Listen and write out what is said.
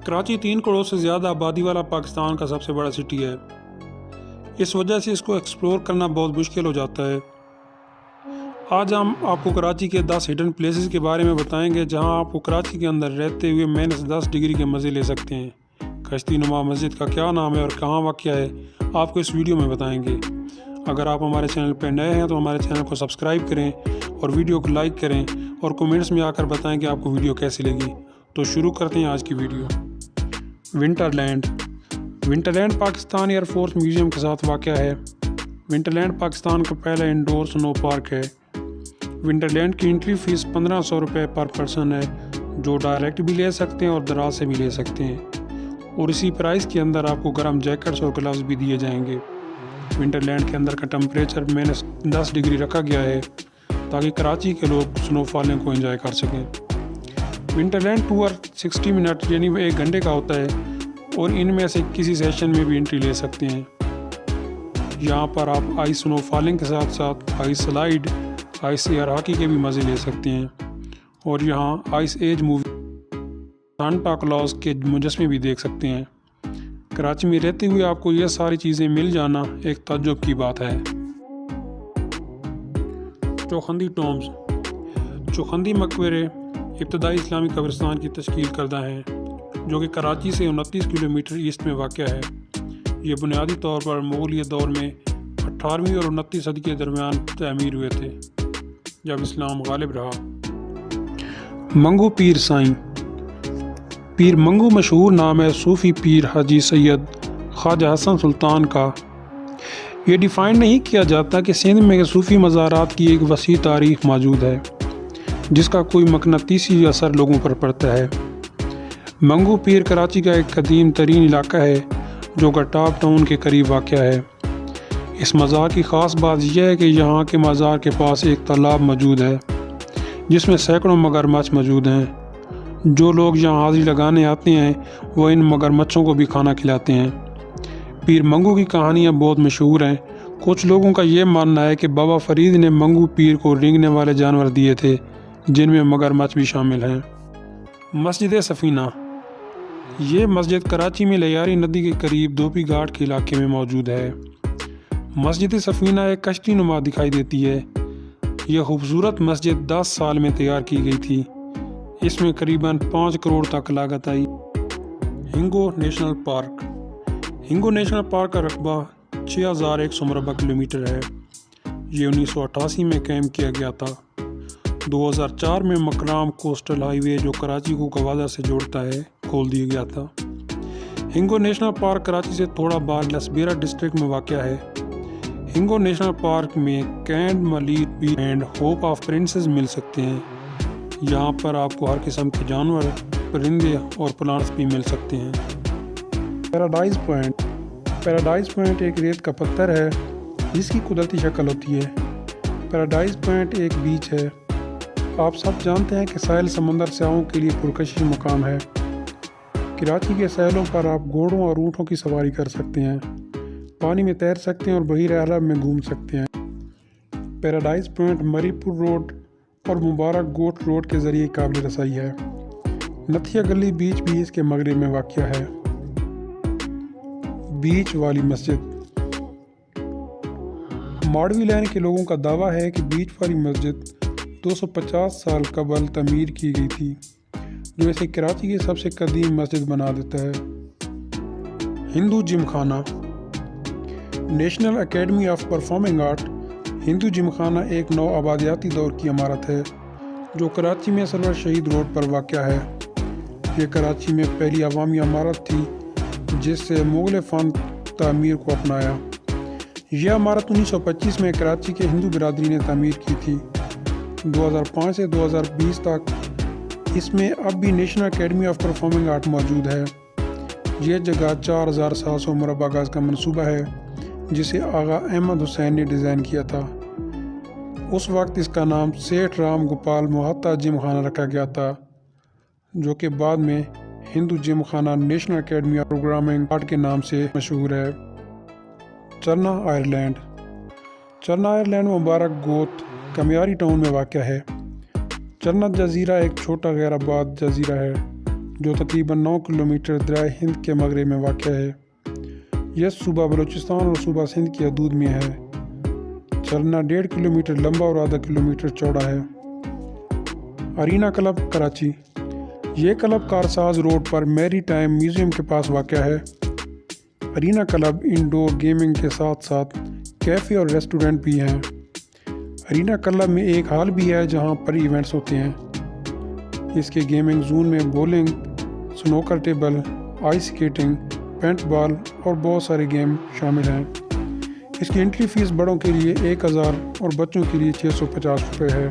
کراچی 3 کروڑ سے زیادہ آبادی والا پاکستان کا سب سے بڑا سٹی ہے۔ اس وجہ سے اس کو ایکسپلور کرنا بہت مشکل ہو جاتا ہے۔ آج ہم آپ کو کراچی کے 10 ہڈن پلیسز کے بارے میں بتائیں گے جہاں آپ کو کراچی کے اندر رہتے ہوئے -10 ڈگری کے مزے لے سکتے ہیں۔ کشتی نما مسجد کا کیا نام ہے اور کہاں واقع ہے، آپ کو اس ویڈیو میں بتائیں گے۔ اگر آپ ہمارے چینل پہ نئے ہیں تو ہمارے چینل کو سبسکرائب کریں اور ویڈیو کو لائک کریں اور کومنٹس میں آ کر بتائیں کہ آپ کو ویڈیو کیسی لگی۔ تو شروع کرتے ہیں آج کی video. Winterland Pakistan Air Force Museum کے ساتھ واقع ہے۔ ونٹرلینڈ پاکستان کا پہلا انڈور سنو پارک ہے۔ ونٹرلینڈ کی انٹری فیس 1500 روپے پر پرسن ہے، جو ڈائریکٹ بھی لے سکتے ہیں اور دراز سے بھی لے سکتے ہیں، اور اسی پرائز کے اندر آپ کو گرم جیکٹس اور گلوز بھی دیے جائیں گے۔ ونٹرلینڈ کے اندر کا ٹمپریچر -10 ڈگری رکھا گیا ہے تاکہ کراچی کے لوگ سنو فالنگ کو انجوائے کر سکیں۔ ونٹرلینڈ ٹور 60 منٹ یعنی 1 گھنٹے کا ہوتا ہے اور ان میں سے کسی سیشن میں بھی انٹری لے سکتے ہیں۔ یہاں پر آپ آئس سنو فالنگ کے ساتھ ساتھ ice slide, ice air hockey کے بھی مزے لے سکتے ہیں، اور یہاں ice age movie Santa Claus کے مجسمے بھی دیکھ سکتے ہیں۔ کراچی میں رہتے ہوئے آپ کو یہ ساری چیزیں مل جانا ایک تعجب کی بات ہے۔ چوخندی ٹومبز، چوخندی مقبرے ابتدائی اسلامی قبرستان کی تشکیل کردہ ہیں جو کہ کراچی سے 29 کلومیٹر ایسٹ میں واقع ہے۔ یہ بنیادی طور پر مغلیہ دور میں 18ویں اور 29 صدی کے درمیان تعمیر ہوئے تھے جب اسلام غالب رہا۔ منگو پیر سائیں، پیر منگو مشہور نام ہے صوفی پیر حاجی سید خواجہ حسن سلطان کا۔ یہ ڈیفائن نہیں کیا جاتا کہ سندھ میں صوفی مزارات کی ایک وسیع تاریخ موجود ہے جس کا کوئی مقناطیسی اثر لوگوں پر پڑتا ہے۔ منگو پیر کراچی کا ایک قدیم ترین علاقہ ہے جو کہ ٹاپ ٹاؤن کے قریب واقع ہے۔ اس مزار کی خاص بات یہ ہے کہ یہاں کے مزار کے پاس ایک تالاب موجود ہے جس میں سینکڑوں مگرمچھ موجود ہیں۔ جو لوگ یہاں حاضری لگانے آتے ہیں وہ ان مگرمچھوں کو بھی کھانا کھلاتے ہیں۔ پیر منگو کی کہانیاں بہت مشہور ہیں۔ کچھ لوگوں کا یہ ماننا ہے کہ بابا فرید نے منگو پیر کو رینگنے والے جانور دیے تھے جن میں مگرمچھ بھی شامل ہیں۔ مسجد سفینہ، یہ مسجد کراچی میں لیاری ندی کے قریب دھوبی گھاٹ کے علاقے میں موجود ہے۔ مسجد سفینہ ایک کشتی نما دکھائی دیتی ہے۔ یہ خوبصورت مسجد 10 سال میں تیار کی گئی تھی۔ اس میں قریباً 5 کروڑ تک لاگت آئی۔ Hingol National Park, Hingol National Park کا رقبہ 6100 مربع کلومیٹر ہے۔ یہ 1988 میں قائم کیا گیا تھا۔ 2004 میں مکرام کوسٹل ہائی وے جو کراچی کو گوادر سے جوڑتا ہے کھول دیا گیا تھا۔ ہنگو نیشنل پارک کراچی سے تھوڑا باہر لسبیرا ڈسٹرکٹ میں واقع ہے۔ ہنگو نیشنل پارک میں Kund Malir beach and Hope of Princess مل سکتے ہیں۔ یہاں پر آپ کو ہر قسم کے جانور، پرندے اور پلانٹس بھی مل سکتے ہیں۔ پیراڈائز پوائنٹ، پیراڈائز پوائنٹ ایک ریت کا پتھر ہے جس کی قدرتی شکل ہوتی ہے۔ پیراڈائز پوائنٹ ایک بیچ ہے۔ آپ سب جانتے ہیں کہ ساحل سمندر سیاحوں کے لیے پرکشش مقام ہے۔ کراچی کے ساحلوں پر آپ گھوڑوں اور اونٹوں کی سواری کر سکتے ہیں، پانی میں تیر سکتے ہیں اور بحیرہ عرب میں گھوم سکتے ہیں۔ پیراڈائز پوائنٹ مری پور روڈ اور مبارک گوٹ روڈ کے ذریعے قابل رسائی ہے۔ نتھیا گلی بیچ بھی اس کے مغرب میں واقع ہے۔ بیچ والی مسجد، ماڑوی لین کے لوگوں کا دعویٰ ہے کہ بیچ والی مسجد 250 سال قبل تعمیر کی گئی تھی، جو اسے کراچی کی سب سے قدیم مسجد بنا دیتا ہے۔ Hindu Gymkhana, National Academy of Performing Art Hindu Gymkhana ایک نو آبادیاتی دور کی عمارت ہے جو کراچی میں سرور شہید روڈ پر واقع ہے۔ یہ کراچی میں پہلی عوامی عمارت تھی جس سے مغل فن تعمیر کو اپنایا۔ یہ عمارت 1925 میں کراچی کے ہندو برادری نے تعمیر کی تھی۔ 2005 سے 2020 تک اس میں اب بھی national Academy of Performing art موجود ہے۔ یہ جگہ 4700 مربع گز کا منصوبہ ہے جسے آغا احمد حسین نے ڈیزائن کیا تھا۔ اس وقت اس کا نام سیٹھ رام گوپال موہتا جم خانہ رکھا گیا تھا، جو کہ بعد میں ہندو Gymkhana National Academy of programming art کے نام سے مشہور ہے۔ چرنا آئرلینڈ، چرنا آئرلینڈ مبارک گوت کمیاری ٹاؤن میں واقع ہے۔ چرنا جزیرہ ایک چھوٹا غیر آباد جزیرہ ہے جو تقریباً 9 کلومیٹر دریا ہند کے مغرب میں واقع ہے۔ یہ صوبہ بلوچستان اور صوبہ سندھ کی حدود میں ہے۔ چلنا 1.5 کلومیٹر لمبا اور آدھا کلومیٹر چوڑا ہے۔ ارینا کلب کراچی، یہ کلب کارساز روڈ پر میری ٹائم میوزیم کے پاس واقع ہے۔ ارینا کلب انڈور گیمنگ کے ساتھ ساتھ کیفے اور ریسٹورنٹ بھی ہیں۔ ارینا کلب میں ایک ہال بھی ہے جہاں پر ایونٹس ہوتے ہیں۔ اس کے گیمنگ زون میں bowling, snooker table, ice skating, paintball اور بہت سارے گیم شامل ہیں۔ اس کی انٹری فیس بڑوں کے لیے 1000 اور بچوں کے لیے 650 روپے ہے۔